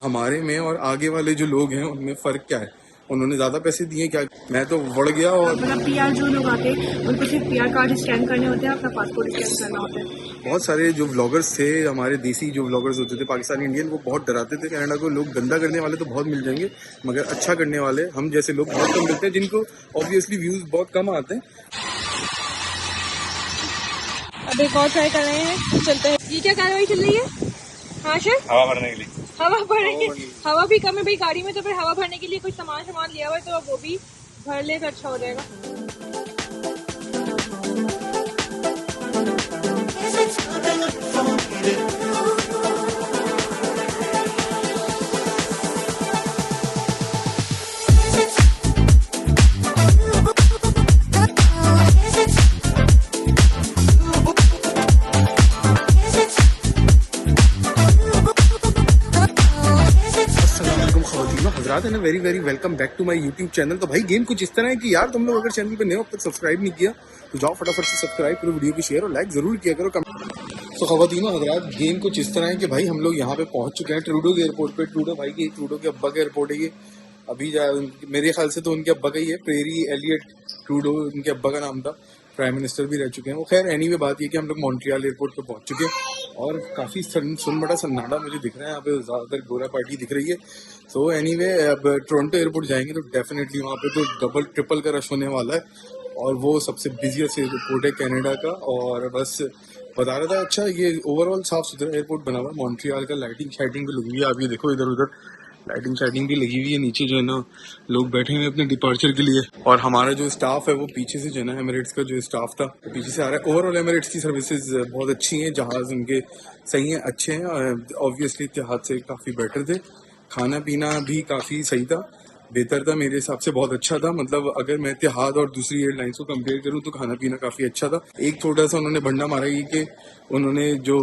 हमारे में और आगे वाले जो लोग हैं उनमें फ़र्क क्या है? उन्होंने ज़्यादा पैसे दिए क्या? मैं तो बढ़ गया। और मतलब पीआर जो लोग आते हैं उनको सिर्फ पीआर कार्ड स्कैन करने होते हैं, अपना पासपोर्ट स्कैन करना होता है। बहुत सारे जो व्लॉगर्स थे, हमारे देसी जो व्लॉगर्स होते थे पाकिस्तानी इंडियन, वो बहुत डराते थे कनाडा को। लोग गंदा करने वाले तो बहुत मिल जाएंगे, मगर अच्छा करने वाले हम जैसे लोग बहुत कम मिलते हैं, जिनको ऑब्वियसली व्यूज़ बहुत कम आते हैं। अब एक और ट्राई कर रहे हैं, चलते हैं। ये क्या कार्रवाई चल रही है? हाँ सर, हवा भरने के लिए। हवा भरने, हवा भी कम है भाई गाड़ी में, तो फिर हवा भरने के लिए कुछ सामान लिया हुआ है, तो वो भी भर ले तो अच्छा हो जाएगा। हजरात है very very welcome back to my YouTube channel. तो भाई गेम कुछ इस तरह है कि यार तुम लोग अगर चैनल पे नए हो, अब तक सब्सक्राइब नहीं किया तो जाओ फटाफट से सब्सक्राइब करो, वीडियो को शेयर और लाइक जरूर किया करो। तो खवातीनो हजरात, गेम कुछ इस तरह है कि भाई हम लोग यहाँ पे पहुंच चुके हैं ट्रूडो के एयरपोर्ट पे। ट्रूडो भाई की, ट्रूडो के अब्बा का एयरपोर्ट है ये। अभी मेरे ख्याल से तो उनके अब्बा का ही है, प्रेरी एलियट ट्रूडो उनके अब्बा का नाम था। प्राइम मिनिस्टर भी रह चुके हैं वो। खैर एनीवे बात ये कि हम लोग मॉन्ट्रियल एयरपोर्ट पे पहुंच चुके हैं और काफ़ी सुनबड़ा सन्नाटा मुझे दिख रहा है यहाँ पे, ज़्यादातर गोरा पार्टी दिख रही है। सो एनीवे अब टोरंटो एयरपोर्ट जाएंगे तो डेफिनेटली वहाँ पे तो डबल ट्रिपल का रश होने वाला है, और वो सबसे बिजिएस्ट एयरपोर्ट है कनाडा का। और बस बता रहा था, अच्छा ये ओवरऑल साफ सुथरा एयरपोर्ट बना हुआ है मॉन्ट्रियल का। लाइटिंग शाइटिंग भी लगी हुई है, आप ये देखो इधर उधर लाइटिंग शाइटिंग भी लगी हुई है। नीचे जो है ना लोग बैठे हुए अपने डिपार्चर के लिए, और हमारा जो स्टाफ है वो पीछे से जो है ना एमिरेट्स का जो स्टाफ था वो पीछे से आ रहा है। ओवरऑल एमिरेट्स की सर्विसेज बहुत अच्छी हैं, जहाज़ उनके सही हैं, अच्छे हैं। ऑब्वियसली इत्तेहाद से काफ़ी बेटर थे, खाना पीना भी काफ़ी सही था, बेहतर था मेरे हिसाब से, बहुत अच्छा था। मतलब अगर मैं इत्तेहाद और दूसरी एयरलाइंस को कंपेयर करूं तो खाना पीना काफ़ी अच्छा था। एक छोटा सा उन्होंने भंडा मारा ये कि उन्होंने जो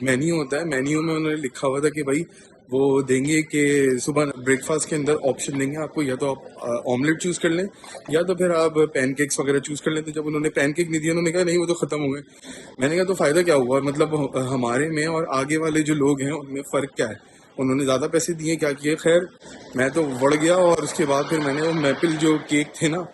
मेन्यू होता है, मेन्यू में उन्होंने लिखा हुआ था कि भाई वो देंगे कि सुबह ब्रेकफास्ट के अंदर ऑप्शन देंगे आपको, या तो आप ऑमलेट चूज़ कर लें या तो फिर आप पैनकेक्स वगैरह चूज़ कर लें। तो जब उन्होंने पैनकेक नहीं दिया, उन्होंने कहा नहीं वो तो ख़त्म हो गए। मैंने कहा तो फ़ायदा क्या हुआ? मतलब हमारे में और आगे वाले जो लोग हैं उनमें फ़र्क क्या है? उन्होंने ज़्यादा पैसे दिए क्या किए? खैर मैं तो बढ़ गया, और उसके बाद फिर मैंने वो मैपल जो केक थे ना,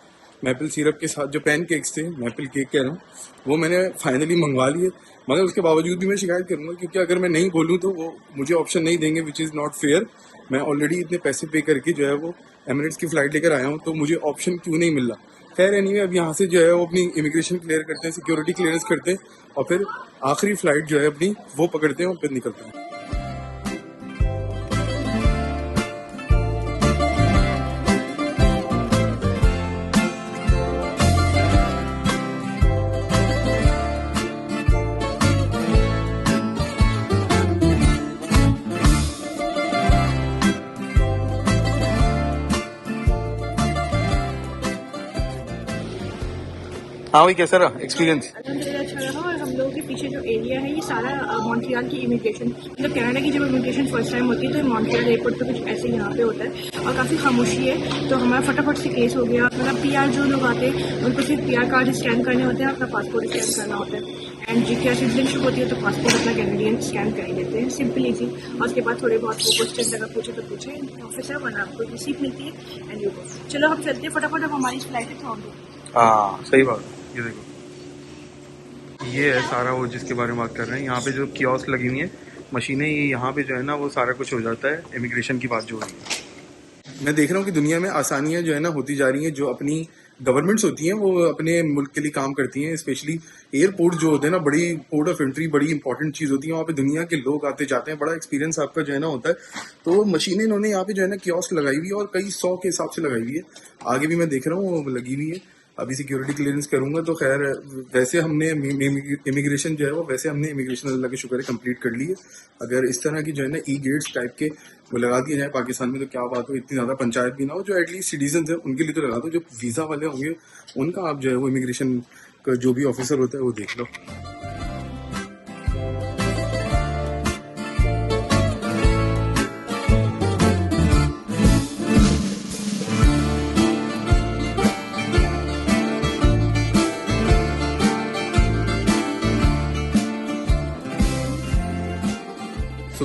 मैपल सिरप के साथ जो पैनकेक्स थे, मैपल केक कह रहा हूँ, वो मैंने फाइनली मंगवा लिए। मगर उसके बावजूद भी मैं शिकायत करूँगा, क्योंकि अगर मैं नहीं बोलूँ तो वो मुझे ऑप्शन नहीं देंगे, विच इज़ नॉट फेयर। मैं ऑलरेडी इतने पैसे पे करके जो है वो एमिरेट्स की फ़्लाइट लेकर आया हूँ, तो मुझे ऑप्शन क्यों नहीं मिल रहा? खैर एनीवे अब यहाँ से जो है वो अपनी इमिग्रेशन क्लियर करते हैं, सिक्योरिटी क्लियरेंस करते हैं, और फिर आखिरी फ़्लाइट जो है अपनी वो पकड़ते हैं और फिर निकलते हैं। हाँ भाई, कैसा रहा एक्सपीरियंस? अल्हम्दुलिल्लाह अच्छा रहा। और हम लोगों के पीछे जो एरिया है ये सारा मॉन्ट्रियल की इमिग्रेशन, मतलब कनाडा की जब इमिग्रेशन फर्स्ट टाइम होती है तो मॉन्ट्रियल एयरपोर्ट पे कुछ ऐसे यहाँ पे होता है और काफ़ी खामोशी है। तो हमारा फटाफट से केस हो गया। मतलब पीआर जो लोग आते हैं उनको सिर्फ पीआर कार्ड स्कैन करने होते हैं, अपना पासपोर्ट स्कैन करना होता है। एंड जी क्या सिटीजनशिप होती है तो पासपोर्ट अपना कैनेडियन स्कैन कर ही देते हैं, सिंपल ईजी। और उसके बाद थोड़े बहुत वो क्वेश्चन अगर पूछे तो पूछे, ऑफिसर वरना आपको रिसीट मिलती है एंड यू गो। चलो हम चलते हैं फटाफट, अब हमारी फ्लाइट है तो हम हाँ सही बात। ये देखो, ये है सारा वो जिसके बारे में बात कर रहे हैं। यहाँ पे जो कियोस्क लगी हुई है मशीनें, ये यहाँ पे जो है ना वो सारा कुछ हो जाता है। इमिग्रेशन की बात जो हो रही है, मैं देख रहा हूँ कि दुनिया में आसानियाँ जो है ना होती जा रही हैं। जो अपनी गवर्नमेंट्स होती हैं वो अपने मुल्क के लिए काम करती हैं। स्पेशली एयरपोर्ट जो होते हैं ना, बड़ी पोर्ट ऑफ एंट्री बड़ी इंपॉर्टेंट चीज़ होती है। वहाँ पे दुनिया के लोग आते जाते हैं, बड़ा एक्सपीरियंस आपका जो है ना होता है। तो मशीनें इन्होंने यहाँ पे जो है ना कियोस्क लगाई हुई है, और कई 100 के हिसाब से लगाई हुई है। आगे भी मैं देख रहा हूँ वो लगी हुई है। अभी सिक्योरिटी क्लियरेंस करूंगा तो खैर वैसे हमने इमिग्रेशन जो है वो, वैसे हमने इमिग्रेशन अल्लाह के शुक्र है कंप्लीट कर ली है। अगर इस तरह की जो है ना ई गेट्स टाइप के वो लगा दिए जाए पाकिस्तान में तो क्या बात हो, इतनी ज़्यादा पंचायत भी ना हो। जो एटलीस्ट सिटीजन है उनके लिए तो लगा दो, जो वीज़ा वाले होंगे उनका आप जो है वो इमिग्रेशन का जो भी ऑफिसर होता है वो देख लो।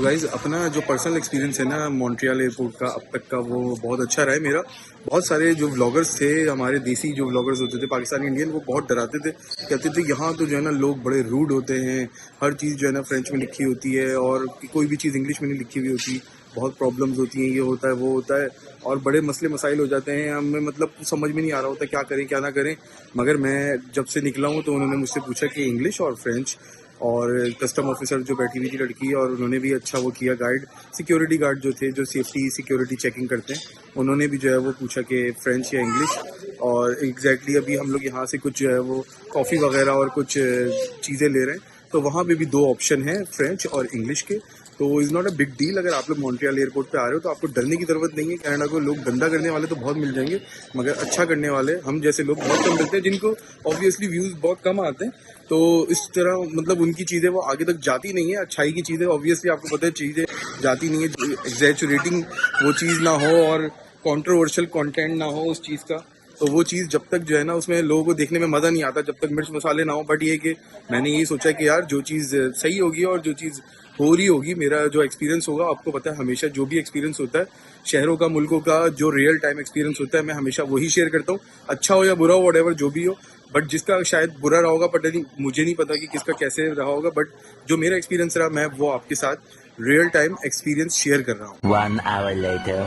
गाइज अपना जो पर्सनल एक्सपीरियंस है ना मॉन्ट्रियल एयरपोर्ट का अब तक का, वो बहुत अच्छा रहा है मेरा। बहुत सारे जो व्लॉगर्स थे, हमारे देसी जो व्लॉगर्स होते थे पाकिस्तानी इंडियन, वो बहुत डराते थे, कहते थे यहाँ तो जो है ना लोग बड़े रूड होते हैं, हर चीज़ जो है ना फ्रेंच में लिखी होती है और कोई भी चीज़ इंग्लिश में नहीं लिखी हुई होती, बहुत प्रॉब्लम्स होती हैं, ये होता है वो होता है और बड़े मसले मसाइल हो जाते हैं। हमें मतलब समझ में नहीं आ रहा होता क्या करें क्या ना करें। मगर मैं जब से निकला हूँ तो उन्होंने मुझसे पूछा कि इंग्लिश और फ्रेंच, और कस्टम ऑफिसर जो बैठी हुई थी लड़की, और उन्होंने भी अच्छा वो किया, गाइड सिक्योरिटी गार्ड जो थे जो सेफ्टी सिक्योरिटी चेकिंग करते हैं, उन्होंने भी जो है वो पूछा कि फ्रेंच या इंग्लिश। और एग्जैक्टली अभी हम लोग यहाँ से कुछ जो है वो कॉफ़ी वगैरह और कुछ चीज़ें ले रहे हैं, तो वहाँ पे भी 2 ऑप्शन हैं, फ्रेंच और इंग्लिश के। तो is not a big deal. अगर आप लोग मॉन्ट्रियल एयरपोर्ट पे आ रहे हो तो आपको डरने की ज़रूरत नहीं है। कनाडा को लोग गंदा करने वाले तो बहुत मिल जाएंगे, मगर अच्छा करने वाले हम जैसे लोग बहुत कम मिलते हैं, जिनको ऑब्वियसली व्यूज़ बहुत कम आते हैं। तो इस तरह मतलब उनकी चीज़ें वो आगे तक जाती नहीं है। अच्छाई की चीज़ें ऑब्वियसली आपको पता है चीज़ें जाती नहीं है, एग्जैचुरेटिंग वो चीज़ ना हो और कॉन्ट्रोवर्शियल कंटेंट ना हो उस चीज़ का, तो वो चीज़ जब तक जो है ना उसमें लोगों को देखने में मज़ा नहीं आता जब तक मिर्च मसाले ना हो। बट ये कि मैंने यही सोचा कि यार जो चीज़ सही होगी और जो चीज़ हो रही होगी, मेरा जो एक्सपीरियंस होगा, आपको पता है हमेशा जो भी एक्सपीरियंस होता है शहरों का, मुल्कों का, जो रियल टाइम एक्सपीरियंस होता है, मैं हमेशा वही शेयर करता हूँ, अच्छा हो या बुरा हो, व्हाटएवर जो भी हो। बट जिसका शायद बुरा रहा होगा, बट मुझे नहीं पता कि किसका कैसे रहा होगा, बट जो मेरा एक्सपीरियंस रहा मैं वो आपके साथ रियल टाइम एक्सपीरियंस शेयर कर रहा हूँ। 1 hour later.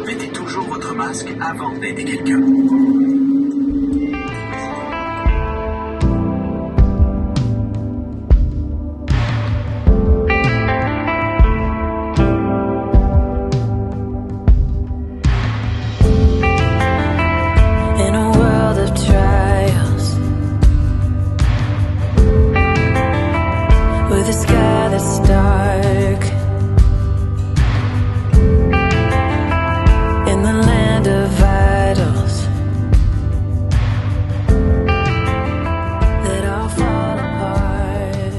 Mettez toujours votre masque avant d'aider quelqu'un. In a world of trials, with a sky that's dark, in the land of idols that all fall apart.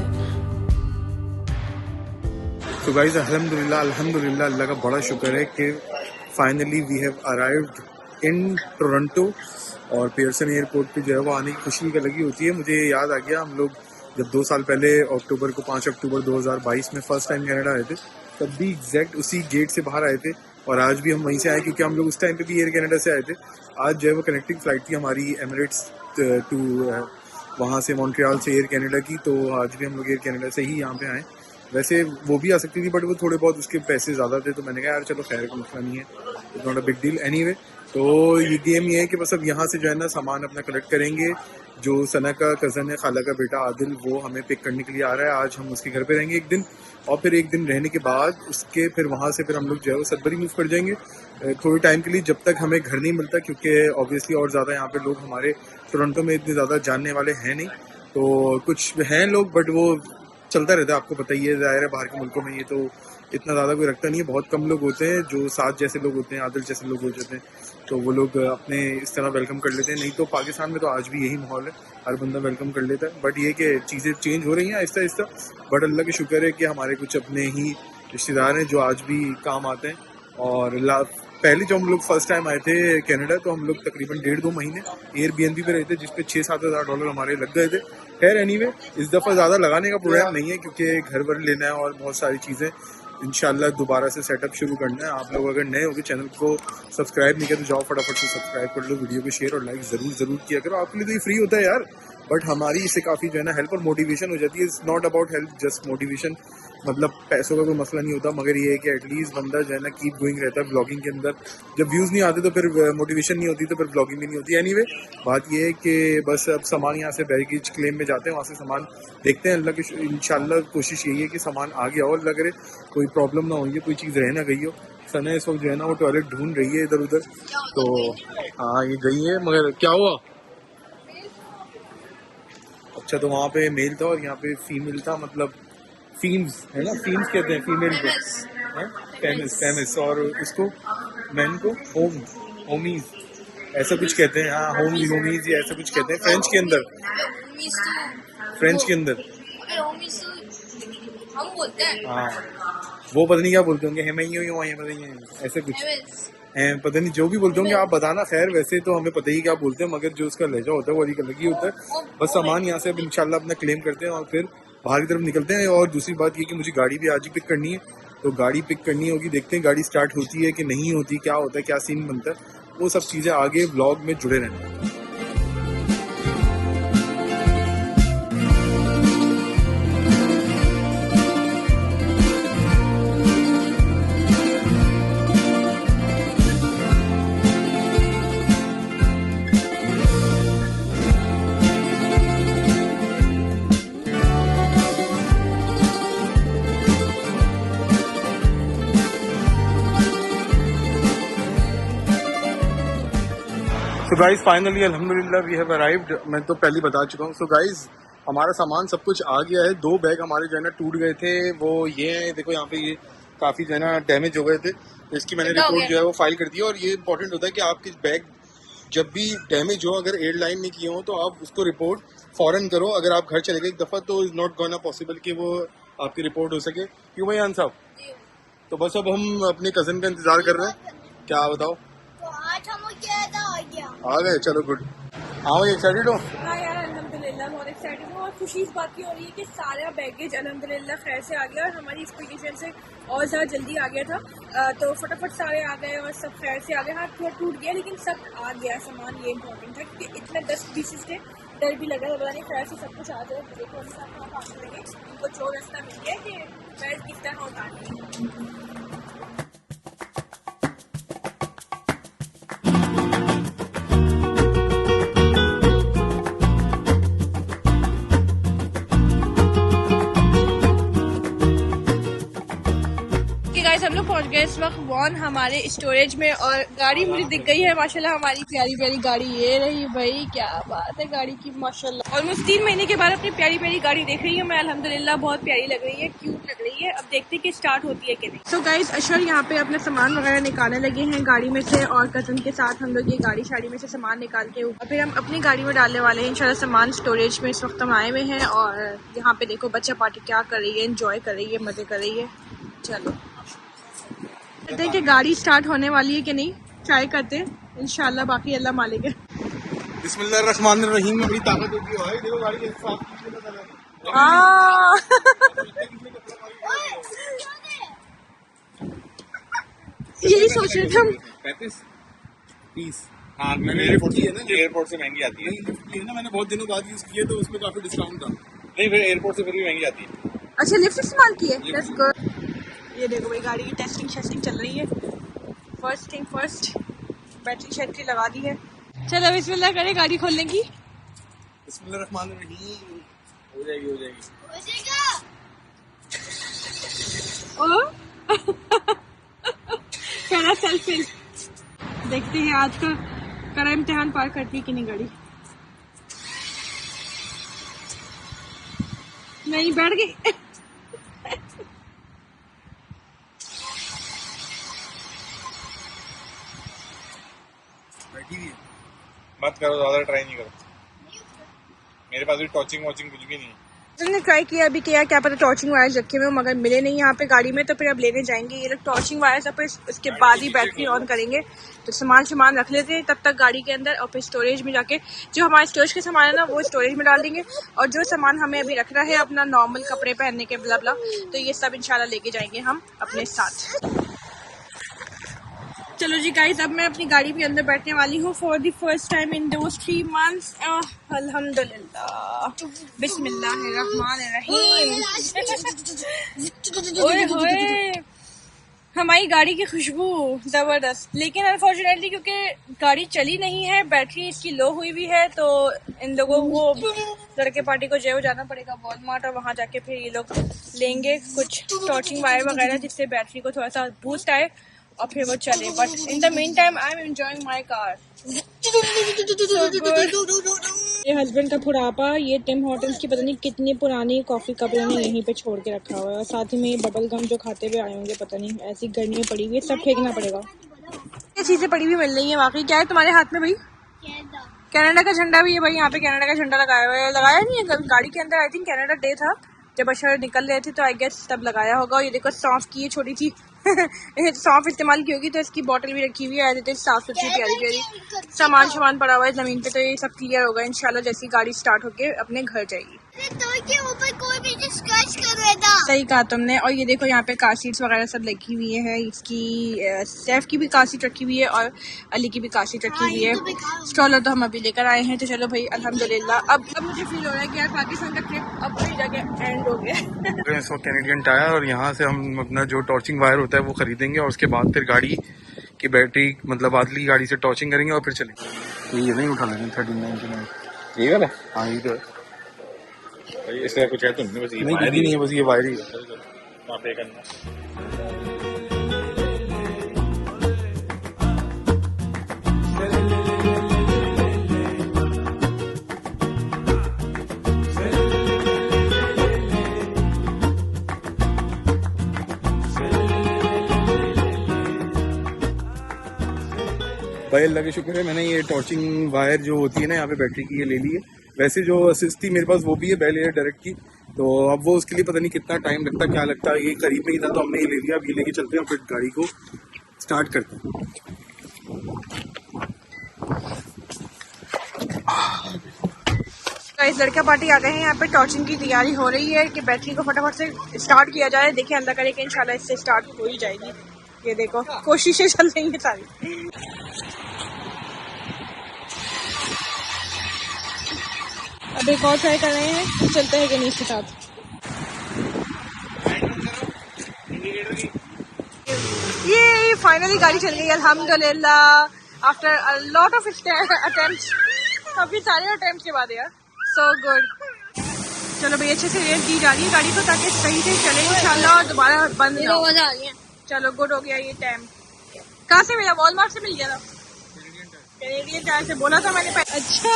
तो guys अल्हम्दुलिल्लाह अल्हम्दुलिल्लाह, अल्लाह का बड़ा शुक्र है कि finally we have arrived in Toronto. और पियर्सन एयरपोर्ट पे जो है वो आने की खुशी एक अलग ही होती है। मुझे याद आ गया, हम लोग जब 2 साल पहले अक्टूबर को 5 अक्टूबर 2022 में फर्स्ट टाइम कनाडा आए थे, तब भी एग्जैक्ट उसी गेट से बाहर आए थे और आज भी हम वहीं से आए, क्योंकि हम लोग उस टाइम पे भी एयर कनाडा से आए थे। आज जो है वो कनेक्टिंग फ्लाइट थी हमारी एमिरेट्स टू वहाँ से मॉन्ट्रियल से एयर कनाडा की, तो आज भी हम लोग एयर कनाडा से ही यहाँ पे आए। वैसे वो भी आ सकती थी बट वो थोड़े बहुत उसके पैसे ज़्यादा थे, तो मैंने कहा यार चलो खैर का मसला नहीं है, it's not a big deal anyway. तो ये गेम ये है कि बस अब यहाँ से जो है ना सामान अपना कलेक्ट करेंगे। जो सना का कज़न है, खाला का बेटा आदिल, वो हमें पिक करने के लिए आ रहा है। आज हम उसके घर पे रहेंगे एक दिन, और फिर एक दिन रहने के बाद उसके फिर वहाँ से फिर हम लोग जो है वो सदबरी मूव कर जाएंगे थोड़े टाइम के लिए, जब तक हमें घर नहीं मिलता, क्योंकि ऑब्वियसली और ज़्यादा यहाँ पे लोग हमारे टोरंटो में इतने ज़्यादा जानने वाले हैं नहीं। तो कुछ हैं लोग बट वो चलता रहता है, आपको पता ही है, ज़ाहिर है बाहर के मुल्कों में ये तो इतना ज़्यादा कोई रखता नहीं है। बहुत कम लोग होते हैं जो साथ जैसे लोग होते हैं, आदिल जैसे लोग हो जाते हैं, तो वो लोग अपने इस तरह वेलकम कर लेते हैं। नहीं तो पाकिस्तान में तो आज भी यही माहौल है, हर बंदा वेलकम कर लेता है। बट ये कि चीज़ें चेंज हो रही हैं आहिस्ता आहिस्ता, बट अल्लाह का शुक्र है कि हमारे कुछ अपने ही रिश्तेदार हैं जो आज भी काम आते हैं। और पहले जो हम लोग फर्स्ट टाइम आए थे कनाडा, तो हम लोग तकरीबन 1.5-2 महीने एयरबीएनबी पे रहे थे, जिस पे 6-7 हज़ार डॉलर हमारे लग गए थे। खैर एनीवे, इस दफ़ा ज़्यादा लगाने का प्रोग्राम नहीं है, क्योंकि घर वर लेना है और बहुत सारी चीज़ें इंशाल्लाह दोबारा से सेटअप शुरू करना है। आप लोग अगर नए होंगे, चैनल को सब्सक्राइब नहीं किया तो जाओ फटाफट से सब्सक्राइब कर लो, वीडियो को शेयर और लाइक ज़रूर किया करो। आपके लिए तो ये फ्री होता है यार, बट हमारी इससे काफ़ी जो है ना हेल्प और मोटिवेशन हो जाती है। It's not about help, just motivation. मतलब पैसों का कोई मसला नहीं होता, मगर ये है कि एटलीस्ट बंदा जो है ना कीप गोइंग रहता है ब्लॉगिंग के अंदर। जब व्यूज़ नहीं आते तो फिर मोटिवेशन नहीं होती, तो फिर ब्लॉगिंग भी नहीं होती। एनीवे, बात ये है कि बस अब सामान यहाँ से बैगेज क्लेम में जाते हैं, वहाँ से सामान देखते हैं। अल्लाह की इंशाल्लाह कोशिश यही है कि सामान आ गया हो, अल्लाह करे कोई प्रॉब्लम ना हो, कोई चीज़ रह ना गई हो। सना इस वक्त जो है ना वो टॉयलेट ढूंढ रही है इधर उधर, तो हाँ ये गई है, मगर क्या हुआ? अच्छा, तो वहाँ पे मेल था और यहाँ पे फीमेल था, मतलब फीम्स है ना, फीम्स कहते हैं फीमेल को, फेमिस, और इसको मैन को होमीज ऐसा कुछ कहते हैं। हाँ, होमीज या ऐसा कुछ कहते हैं फ्रेंच के अंदर, हम बोलते हैं। हाँ, वो पता नहीं क्या बोलते होंगे, हमें ऐसे कुछ हैं, पता नहीं जो भी बोलते होंगे आप बताना। खैर वैसे तो हमें पता ही क्या बोलते हैं, मगर जो उसका लहजा होता है वो अलग ही होता है। बस सामान यहाँ से अब इंशाल्लाह अपना क्लेम करते हैं और फिर बाहर की तरफ निकलते हैं। और दूसरी बात ये कि मुझे गाड़ी भी आज ही पिक करनी है, तो गाड़ी पिक करनी होगी, देखते हैं गाड़ी स्टार्ट होती है कि नहीं होती, क्या होता है, क्या सीन बनता है, वो सब चीज़ें आगे व्लॉग में जुड़े रहना। तो गाइज फाइनली अल्हम्दुलिल्लाह वी हैव अराइव्ड। मैं तो पहले बता चुका हूँ। सो गाइज हमारा सामान सब कुछ आ गया है। 2 बैग हमारे जो है ना टूट गए थे, वो ये है, देखो यहाँ पे ये काफ़ी जो है ना डैमेज हो गए थे, तो इसकी मैंने रिपोर्ट जो है वो फाइल कर दी है। और ये इंपॉर्टेंट होता है कि आपके बैग जब भी डैमेज हो, अगर एयरलाइन ने किए हो तो आप उसको रिपोर्ट फ़ौरन करो। अगर आप घर चले गए एक दफ़ा तो इज़ नॉट गोना पॉसिबल कि वो आपकी रिपोर्ट हो सके। क्यों भाई आन साहब? तो बस अब हम अपने कज़न का इंतज़ार कर रहे हैं। क्या बताओ? आ गए, चलो गुड। हाँ भाई एक्साइटेड हो? हाँ यार अल्हम्दुलिल्लाह बहुत एक्साइटेड हूँ। और खुशी इस बात की हो रही है कि सारा बैगेज अल्हम्दुलिल्लाह खैर से आ गया और हमारी एक्सपेक्टेशन से और ज़्यादा जल्दी आ गया था। तो फटाफट सारे आ गए और सब खैर से आ गए। हाँ थोड़ा टूट गया लेकिन सब आ गया सामान, ये इंपॉर्टेंट था क्योंकि इतना 10 पीसेस थे, डर भी लगा था पता नहीं खैर से सब कुछ आ जाए। देखो हम सब वहाँ आने लगे, उनको जो रास्ता मिल गया कि बैग किस तरह उतारनी। गाइस हम लोग पहुंच गए इस वक्त वॉन हमारे स्टोरेज में और गाड़ी मुझे दिख गई है माशाल्लाह। हमारी प्यारी प्यारी गाड़ी ये रही भाई, क्या बात है गाड़ी की माशाल्लाह। और मुझे 3 महीने के बाद अपनी प्यारी प्यारी गाड़ी देख रही हूँ मैं, अल्हम्दुलिल्लाह बहुत प्यारी लग रही है, क्यूट लग रही है। अब देखते हैं कि स्टार्ट होती है कि नहीं। सो गाइस अशर यहाँ पे अपना सामान वगैरह निकालने लगे हैं गाड़ी में से और कज़न के साथ हम लोग ये गाड़ी शाड़ी में से सामान निकाल के और फिर हम अपनी गाड़ी में डालने वाले हैं इंशाल्लाह सामान। स्टोरेज में इस वक्त हम आए हुए हैं और यहाँ पे देखो बच्चा पार्टी क्या कर रही है, एंजॉय कर रही है, मजे कर रही है। चलो देखते हैं कि गाड़ी स्टार्ट होने वाली है कि नहीं, ट्राई करते हैं इंशाल्लाह, बाकी अल्लाह मालिक है। बिस्मिल्लाहिर्रहमानिर्रहीम में बड़ी ताकत होती है भाई। देखो गाड़ी के साथ यही सोच रहे थे हम। 35 हाँ मैंने एयरपोर्ट है ना, एयरपोर्ट से महंगी आती है ना, मैंने बहुत दिनों बाद यूज की है तो उसमें काफी डिस्काउंट था। नहीं फिर एयरपोर्ट से फिर भी महंगी आती है। अच्छा लिफ्ट इस्तेमाल की है, लेट्स गो। ये देखो भाई गाड़ी की टेस्टिंग शेस्टिंग चल रही है। फर्स्ट थिंग फर्स्ट, बैटरी शैटरी लगा दी है। चलो बिस्मिल्लाह करें गाड़ी खोलने की। बिस्मिल्लाहिर्रहमानिर्रहीम। हो जाएगी हो जाएगी ओ पहला सेल्फी देखते हैं आज का करा इम्तिहान पार करती है कि नहीं गाड़ी। नहीं बैठ गई। मत करो, ज्यादा ट्राई नहीं करो। मेरे पास भी टॉर्चिंग वॉचिंग कुछ भी नहीं है। हमने ट्राई किया अभी किया, क्या पता टॉर्चिंग वायर्स रखे हुए मगर मिले नहीं यहाँ पे गाड़ी में, तो फिर अब लेने जाएंगे ये लोग टॉर्चिंग वायर्स। और फिर उसके बाद ही बैटरी ऑन करेंगे। तो सामान रख लेते हैं तब तक गाड़ी के अंदर और फिर स्टोरेज में जाके जो हमारे स्टोरेज के सामान है ना वो स्टोरेज में डाल देंगे और जो सामान हमें अभी रखना है अपना नॉर्मल कपड़े पहनने के ब्ला ब्ला, तो ये सब इंशाल्लाह लेके जाएंगे हम अपने साथ। चलो जी गाइस अब मैं अपनी गाड़ी के अंदर बैठने वाली हूँ for the first time in those 3 months। अल्हम्दुलिल्लाह बिस्मिल्लाहिर्रहमानिर्रहीम। ओए होए हमारी गाड़ी की खुशबू जबरदस्त। लेकिन अनफॉर्चुनेटली क्योंकि गाड़ी चली नहीं है, बैटरी इसकी लो हुई हुई है, तो इन लोगों को लड़के पार्टी को जो जाना पड़ेगा वॉलमार्ट और वहाँ जाके फिर ये लोग लेंगे कुछ टॉर्चिंग वायर वगैरह जिससे बैटरी को थोड़ा सा बूस्ट आए और फिर वो चले। But in the main time I am enjoying my car. ये हस्बैंड का फुरापा, ये टिम हॉर्टन्स की पता नहीं कितनी पुरानी कॉफी कप ने यहीं पे छोड़ के रखा हुआ है और साथ ही में ये बबल गम जो खाते हुए आए होंगे पता नहीं, ऐसी गर्मी में पड़ी हुई है, सब फेंकना पड़ेगा। ये चीजें पड़ी हुई मिल रही है वाकई। क्या है तुम्हारे हाथ में भाई? कनाडा का झंडा भी है भाई, यहाँ पे कनाडा का झंडा लगाया हुआ है। लगाया नहीं है गाड़ी के अंदर, आई थिंक कनाडा डे था जब अशर निकल रहे थे तो आई गेस तब लगाया होगा। ये देखो सौंफ की ये छोटी सी सौंफ इस्तेमाल की होगी तो इसकी बोतल भी रखी हुई है, साफ सुथरी प्यारी प्यारी। सामान पड़ा हुआ है जमीन पे, तो ये सब क्लियर होगा इंशाल्लाह जैसी गाड़ी स्टार्ट होके अपने घर जाएगी। के ऊपर कोई भी चीज सही कहा तुमने। और ये देखो यहाँ पे कार सीट्स वगैरह सब लगी हुई है। इसकी सैफ की भी कार सीट रखी हुई है और अली की भी कार सीट रखी हुई है। स्ट्रॉलर तो हम अभी लेकर आए हैं। तो चलो भाई अल्हम्दुलिल्लाह। अब मुझे फील हो रहा है कि यार पाकिस्तान का ट्रिप अब वही जगह एंड हो गया। सो कैनेडियन टायर और यहाँ से हम अपना जो टॉर्चिंग वायर होता है वो खरीदेंगे और उसके बाद फिर गाड़ी की बैटरी मतलब आदली गाड़ी से टॉर्चिंग करेंगे और फिर चलेंगे। ये नहीं उठा लेंगे 1399 ये वाला। हाँ ये तो इसका कुछ है तो नहीं, बस ये नहीं, वायर नहीं है, बस ये वायर ही है। वहाँ पे करना। भाई अल्लाह के शुक्र है मैंने ये टॉर्चिंग वायर जो होती है ना यहाँ पे बैटरी की ये ले ली है। वैसे जो असिस्ट थी मेरे पास वो भी है बेल एयर डायरेक्ट की, तो अब वो उसके लिए पता नहीं कितना टाइम लगता क्या लगता है। ये करीब में ही था तो हमने ये ले लिया। अब ये लेके चलते हैं फिर गाड़ी को स्टार्ट करते हैं। गाइस लड़का पार्टी आ गए हैं। यहाँ पे टॉर्चिंग की तैयारी हो रही है कि बैटरी को फटाफट से स्टार्ट किया जाए। देखिए अल्लाह करे कि इंशाल्लाह इससे स्टार्ट हो ही जाएगी। ये देखो कोशिशें चल रही हैं सारी। अब एक और ट्राई कर रहे हैं, चलते हैं कि नहीं इसके साथ। ये फाइनली गाड़ी चल गई अल्हम्दुलिल्लाह after a lot of attempts. काफी सारे अटेम्प्ट्स के बाद यार सो गुड। चलो भाई अच्छे से रेस दी जा रही है गाड़ी को ताकि सही से चले इंशाल्लाह और दोबारा बंद ना हो। चलो गुड हो गया ये टाइम। कहाँ से मिला? वॉलमार्ट से मिल गया था। कैनेडियन टायर से बोला था मैंने। अच्छा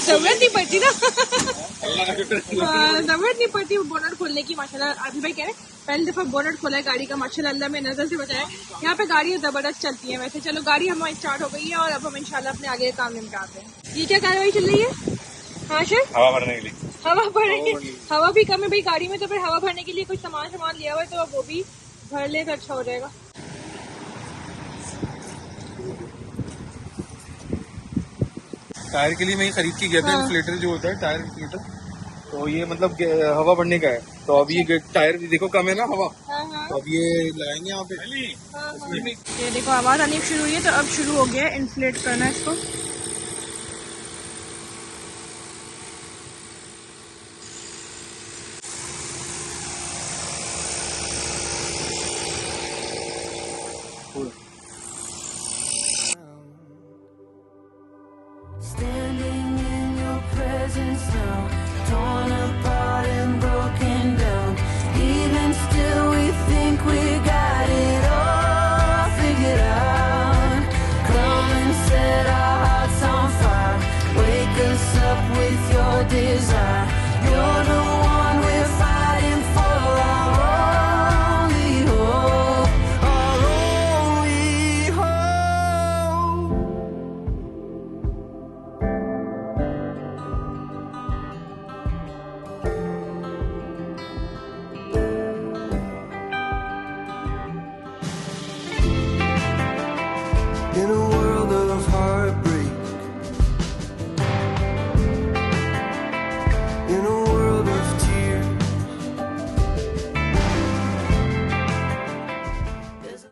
जरूरत नहीं पड़ती ना। जरूरत नहीं पड़ती बोनट खोलने की। माशाल्लाह अभी भाई कह रहे पहली दफा बोनट खोला है गाड़ी का, माशाल्लाह अल्लाह में नजर से बचाया। यहाँ पे गाड़ियाँ जबरदस्त चलती हैं वैसे। चलो गाड़ी हमारी स्टार्ट हो गई है और अब हम इंशाल्लाह अपने आगे काम निपटाते हैं। ये क्या कार्रवाई चल रही है? हाँ सर हवा भरने के लिए। हवा भरने हवा भी कम है भाई गाड़ी में, तो फिर हवा भरने के लिए कुछ सामान लिया हुआ है तो वो भी भर ले तो अच्छा हो जाएगा। टायर के लिए मैं खरीद के गया था इन्फ्लेटर जो होता है टायर इन्फ्लेटर, तो ये मतलब हवा भरने का है। तो अब ये टायर देखो कम है ना हवा, तो अब ये लगाएंगे यहाँ पे। ये देखो आवाज आनी शुरू हुई है तो अब शुरू हो गया इन्फ्लेट करना इसको। Cool.